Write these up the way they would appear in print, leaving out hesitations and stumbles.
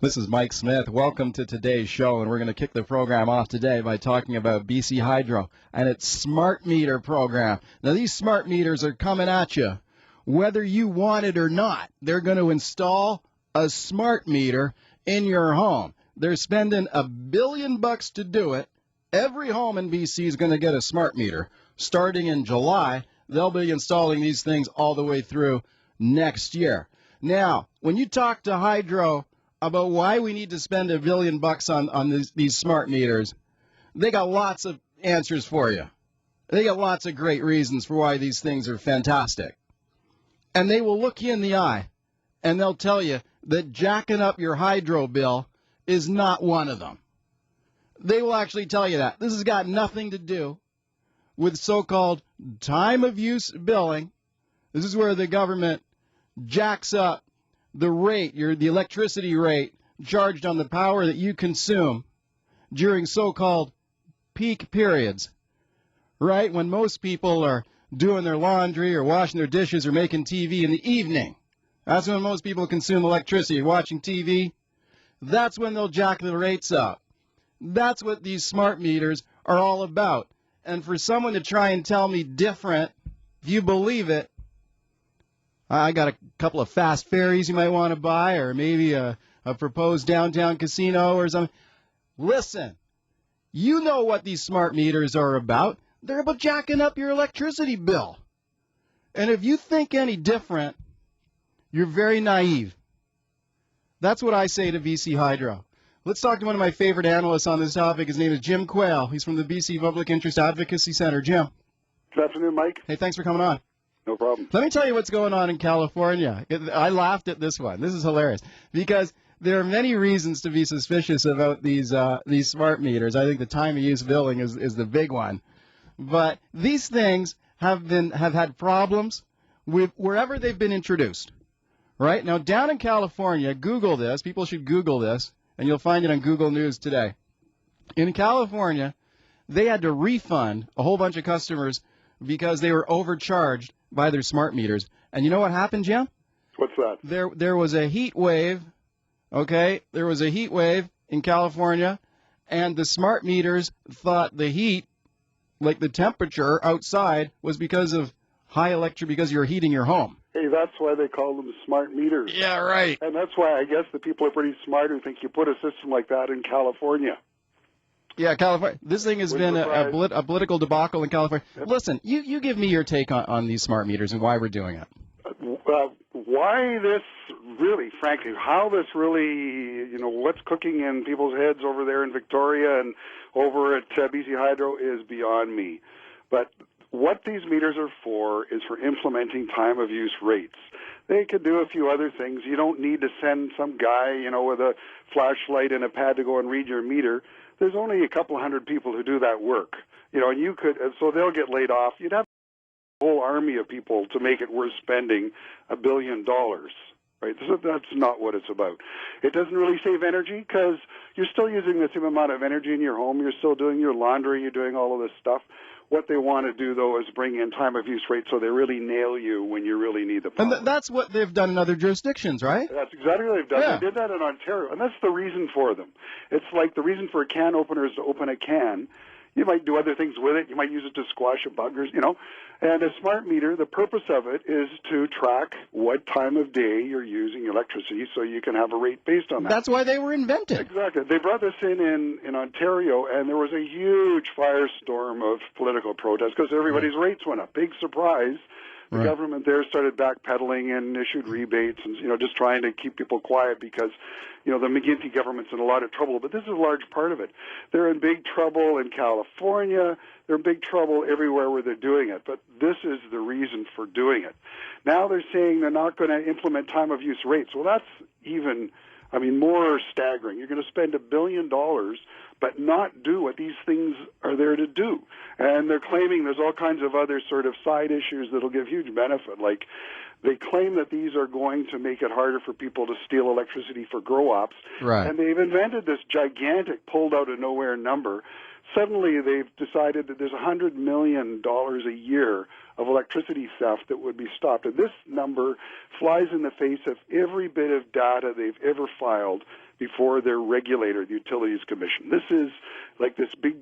This is Mike Smyth. Welcome to today's show, and we're going to kick the program off today by talking about BC Hydro and its smart meter program. Now, these smart meters are coming at you. Whether you want it or not, they're going to install a smart meter in your home. They're spending $1 billion to do it. Every home in BC is going to get a smart meter. Starting in July, they'll be installing these things all the way through next year. Now, when you talk to Hydro about why we need to spend $1 billion on these smart meters, they got lots of answers for you. They got lots of great reasons for why these things are fantastic. And they will look you in the eye, and they'll tell you that jacking up your hydro bill is not one of them. They will actually tell you that. This has got nothing to do with so-called time-of-use billing. This is where the government jacks up the rate, the electricity rate charged on the power that you consume during so-called peak periods, right? When most people are doing their laundry or washing their dishes or making TV in the evening. That's when most people consume electricity, watching TV. That's when they'll jack the rates up. That's what these smart meters are all about. And for someone to try and tell me different, if you believe it, I got a couple of fast ferries you might want to buy, or maybe a proposed downtown casino or something. Listen, you know what these smart meters are about. They're about jacking up your electricity bill. And if you think any different, you're very naive. That's what I say to BC Hydro. Let's talk to one of my favorite analysts on this topic. His name is Jim Quail. He's from the BC Public Interest Advocacy Center. Jim. Good afternoon, Mike. Hey, thanks for coming on. No problem. Let me tell you what's going on in California. I laughed at this one. This is hilarious because there are many reasons to be suspicious about these smart meters. I think the time of use billing is the big one. But these things have had problems with wherever they've been introduced. Right? Now, down in California, Google this. People should Google this, and you'll find it on Google News today. In California, they had to refund a whole bunch of customers because they were overcharged by their smart meters. And you know what happened, Jim? What's that? There was a heat wave, okay? There was a heat wave in California, and the smart meters thought the heat, like the temperature outside, was because of because you're heating your home. Hey, that's why they call them smart meters. Yeah, right. And that's why I guess the people are pretty smart who think you put a system like that in California. Yeah, California. This thing has been a political debacle in California. Yep. Listen, you give me your take on these smart meters and why we're doing it. Why this really, frankly, how this really, what's cooking in people's heads over there in Victoria and over at BC Hydro is beyond me. But what these meters are for is for implementing time-of-use rates. They could do a few other things. You don't need to send some guy, with a flashlight and a pad to go and read your meter. There's only a couple hundred people who do that work, and you could, so they'll get laid off. You'd have a whole army of people to make it worth spending $1 billion, right? So that's not what it's about. It doesn't really save energy because you're still using the same amount of energy in your home. You're still doing your laundry. You're doing all of this stuff. What they want to do, though, is bring in time-of-use rates so they really nail you when you really need the power. And that's what they've done in other jurisdictions, right? That's exactly what they've done. Yeah. They did that in Ontario, and that's the reason for them. It's like the reason for a can opener is to open a can. You might do other things with it. You might use it to squash a bug, And a smart meter, the purpose of it is to track what time of day you're using electricity so you can have a rate based on that. That's why they were invented. Exactly. They brought this in Ontario, and there was a huge firestorm of political protest because everybody's rates went up. Big surprise. The government there started backpedaling and issued rebates and, just trying to keep people quiet because, the McGuinty government's in a lot of trouble. But this is a large part of it. They're in big trouble in California. They're in big trouble everywhere where they're doing it. But this is the reason for doing it. Now they're saying they're not going to implement time-of-use rates. Well, that's even, more staggering. You're going to spend $1 billion but not do what these things are there to do. And they're claiming there's all kinds of other sort of side issues that'll give huge benefit. Like they claim that these are going to make it harder for people to steal electricity for grow-ops. Right. And they've invented this gigantic pulled-out-of-nowhere number. Suddenly they've decided that there's $100 million a year of electricity theft that would be stopped. And this number flies in the face of every bit of data they've ever filed before their regulator, the Utilities Commission. This is like this big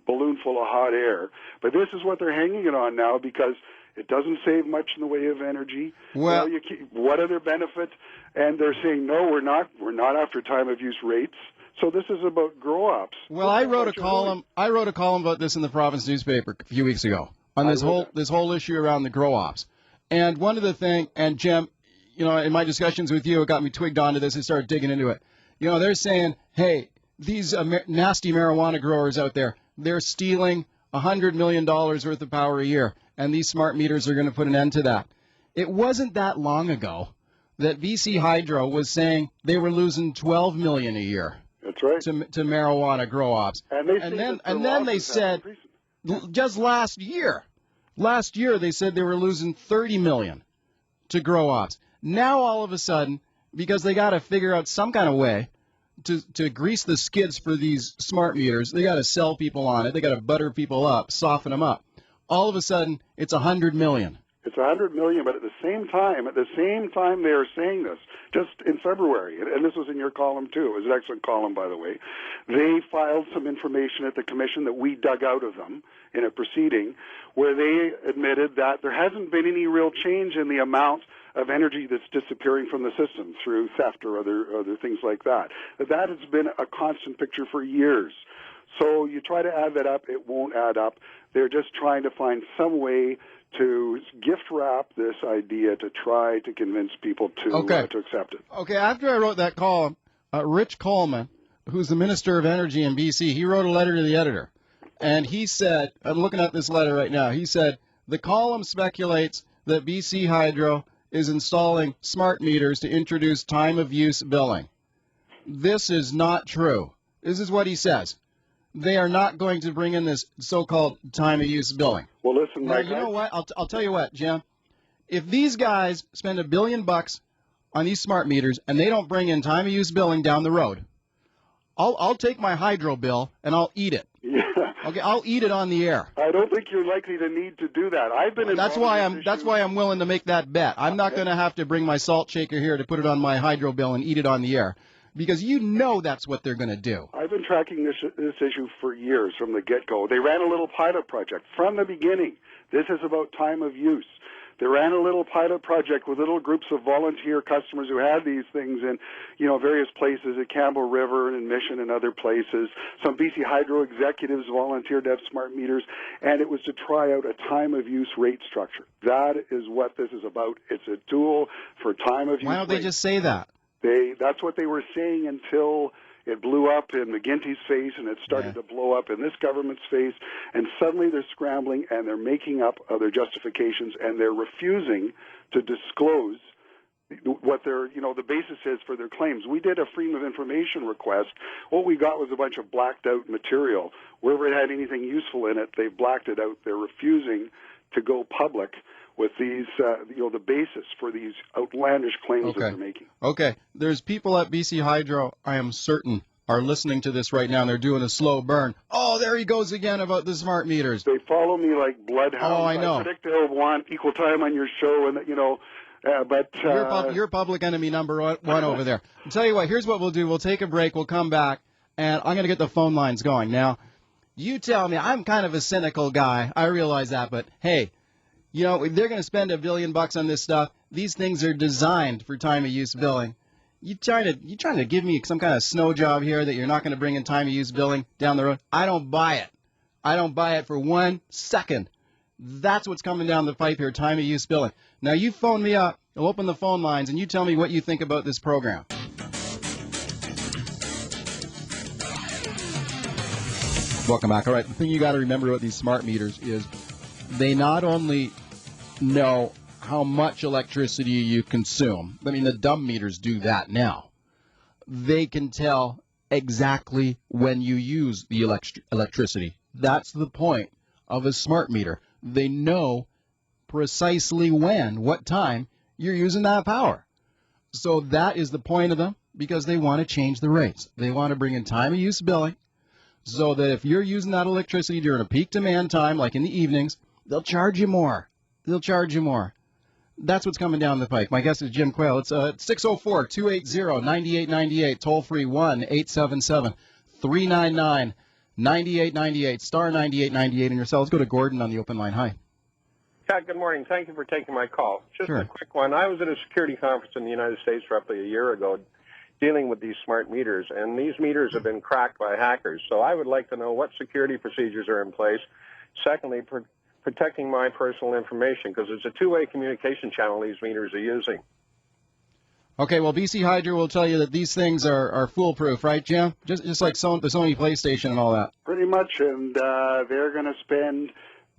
balloon full of hot air. But this is what they're hanging it on now because it doesn't save much in the way of energy. Well, what are their benefits? And they're saying, no, we're not after time of use rates. So this is about grow-ops. Well, I wrote a column about this in the Province newspaper a few weeks ago on this whole issue around the grow-ops. And one of the things, and Jim, you know, in my discussions with you, it got me twigged onto this and started digging into it. You know, they're saying, hey, these nasty marijuana growers out there, they're stealing $100 million worth of power a year, and these smart meters are going to put an end to that. It wasn't that long ago that BC Hydro was saying they were losing $12 million a year. That's right. To marijuana grow-ops. And then they said, just last year they said they were losing $30 million to grow-ops. Now all of a sudden, because they got to figure out some kind of way to grease the skids for these smart meters, they got to sell people on it, they got to butter people up, soften them up. All of a sudden, it's $100 million. It's $100 million, but at the same time they are saying this, just in February, and this was in your column too. It was an excellent column, by the way. They filed some information at the Commission that we dug out of them in a proceeding where they admitted that there hasn't been any real change in the amount of energy that's disappearing from the system through theft or other things like that. That has been a constant picture for years. So you try to add that up, it won't add up. They're just trying to find some way to gift wrap this idea to try to convince people to accept it. Okay, after I wrote that column, Rich Coleman, who's the Minister of Energy in BC, he wrote a letter to the editor. And he said, I'm looking at this letter right now, he said, the column speculates that BC Hydro is installing smart meters to introduce time-of-use billing. This is not true. This is what he says. They are not going to bring in this so-called time-of-use billing. Well, listen, now, Mike, you know what? I'll tell you what, Jim. If these guys spend $1 billion on these smart meters and they don't bring in time-of-use billing down the road, I'll take my hydro bill and I'll eat it. Yeah. Okay, I'll eat it on the air. I don't think you're likely to need to do that. I've been That's why I'm willing to make that bet. I'm not going to have to bring my salt shaker here to put it on my hydro bill and eat it on the air. Because you know that's what they're going to do. I've been tracking this issue for years from the get-go. They ran a little pilot project from the beginning. This is about time of use. They ran a little pilot project with little groups of volunteer customers who had these things in, various places at Campbell River and in Mission and other places. Some BC Hydro executives volunteered to have smart meters, and it was to try out a time of use rate structure. That is what this is about. It's a tool for time of use. Why don't they just say that? That's what they were saying until it blew up in McGuinty's face and it started to blow up in this government's face. And suddenly they're scrambling and they're making up other justifications and they're refusing to disclose what their, the basis is for their claims. We did a freedom of information request. What we got was a bunch of blacked out material. Wherever it had anything useful in it, they blacked it out. They're refusing to go public with these, the basis for these outlandish claims that they're making. Okay. There's people at BC Hydro, I am certain, are listening to this right now, and they're doing a slow burn. Oh, there he goes again about the smart meters. They follow me like bloodhounds. Oh, I know. I predict they'll want equal time on your show, and, but... You're public enemy number one over there. I'll tell you what, here's what we'll do. We'll take a break. We'll come back, and I'm going to get the phone lines going. Now, you tell me, I'm kind of a cynical guy. I realize that, but, hey, they're going to spend $1 billion on this stuff. These things are designed for time-of-use billing. You trying to give me some kind of snow job here that you're not going to bring in time-of-use billing down the road? I don't buy it. I don't buy it for 1 second. That's what's coming down the pipe here, time-of-use billing. Now, you phone me up. I'll open the phone lines, and you tell me what you think about this program. Welcome back. All right, the thing you got to remember about these smart meters is they not only know how much electricity you consume. I mean, the dumb meters do that now. They can tell exactly when you use the electricity. That's the point of a smart meter. They know precisely what time you're using that power. So that is the point of them, because they want to change the rates. They want to bring in time-of-use billing so that if you're using that electricity during a peak demand time, like in the evenings, they'll charge you more. They'll charge you more. That's what's coming down the pike. My guest is Jim Quail. It's 604-280-9898, toll-free 1-877-399-9898, star 9898 in your cell. Let's go to Gordon on the open line. Hi. Pat, good morning. Thank you for taking my call. Just Sure. a quick one. I was at a security conference in the United States roughly a year ago dealing with these smart meters, and these meters have been cracked by hackers. So I would like to know what security procedures are in place. Secondly, protecting my personal information, because it's a two-way communication channel these meters are using. Okay, well, BC Hydro will tell you that these things are foolproof, right, Jim? Just like the Sony PlayStation and all that. Pretty much, and they're going to spend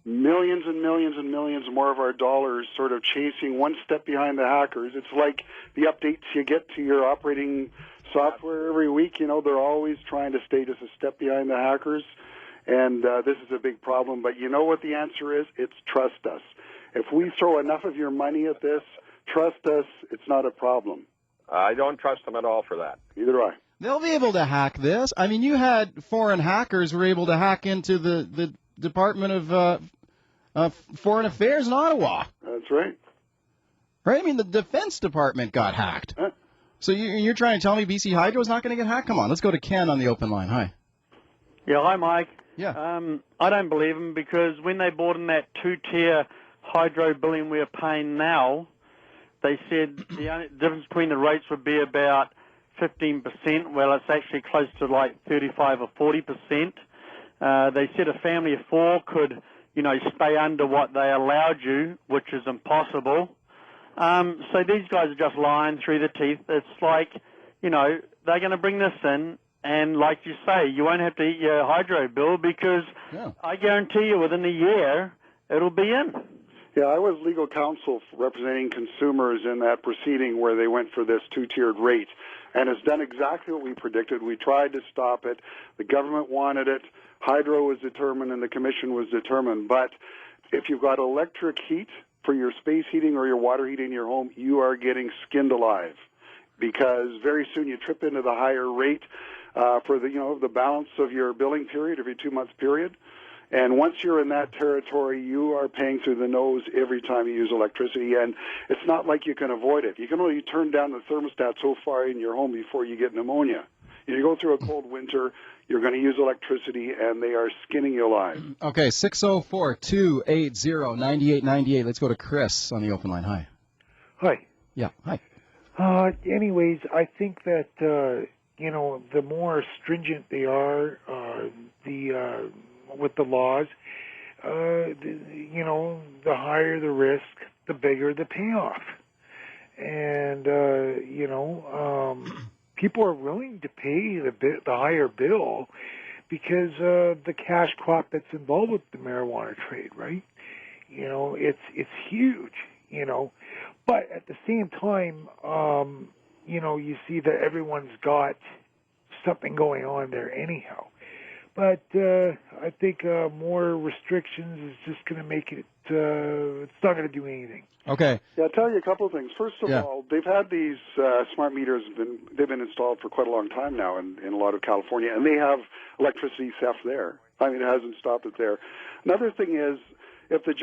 millions and millions and millions more of our dollars sort of chasing one step behind the hackers. It's like the updates you get to your operating software every week. You know, they're always trying to stay just a step behind the hackers, and this is a big problem. But you know what the answer is? It's trust us. If we throw enough of your money at this, trust us, it's not a problem. I don't trust them at all for that. Neither do I. They'll be able to hack this. I mean, you had foreign hackers were able to hack into the Department of Foreign Affairs in Ottawa. That's right. Right? I mean, the Defense Department got hacked. Huh? So you're trying to tell me BC Hydro is not going to get hacked? Come on, let's go to Ken on the open line. Hi. Yeah, hi, Mike. Yeah. I don't believe them, because when they bought in that two-tier hydro billing we're paying now, they said the only difference between the rates would be about 15%. Well, it's actually close to like 35 or 40%. They said a family of four could, stay under what they allowed you, which is impossible. So these guys are just lying through the teeth. It's like, they're going to bring this in, and like you say, you won't have to eat your hydro bill, because I guarantee you within a year it'll be in. Yeah, I was legal counsel representing consumers in that proceeding where they went for this two-tiered rate, and it's done exactly what we predicted. We tried to stop it. The government wanted it. Hydro was determined, and the commission was determined. But if you've got electric heat for your space heating or your water heating in your home, you are getting skinned alive, because very soon you trip into the higher rate for the balance of your billing period, every 2-month period. And once you're in that territory, you are paying through the nose every time you use electricity, and it's not like you can avoid it. You can only turn down the thermostat so far in your home before you get pneumonia. You go through a cold winter, you're going to use electricity, and they are skinning you alive. Okay, 604-280-9898. Let's go to Chris on the open line. Hi. Hi. Yeah, hi. Anyways, I think that, the more stringent they are, with the laws, the higher the risk, the bigger the payoff. And, people are willing to pay the higher bill because the cash crop that's involved with the marijuana trade, right? It's huge, But at the same time, you see that everyone's got something going on there anyhow. But I think more restrictions is just going to make it, it's not going to do anything. Okay. Yeah, I'll tell you a couple of things. First of all, they've had these smart meters, they've been installed for quite a long time now in a lot of California, and they have electricity theft there. I mean, it hasn't stopped it there. Another thing is, if the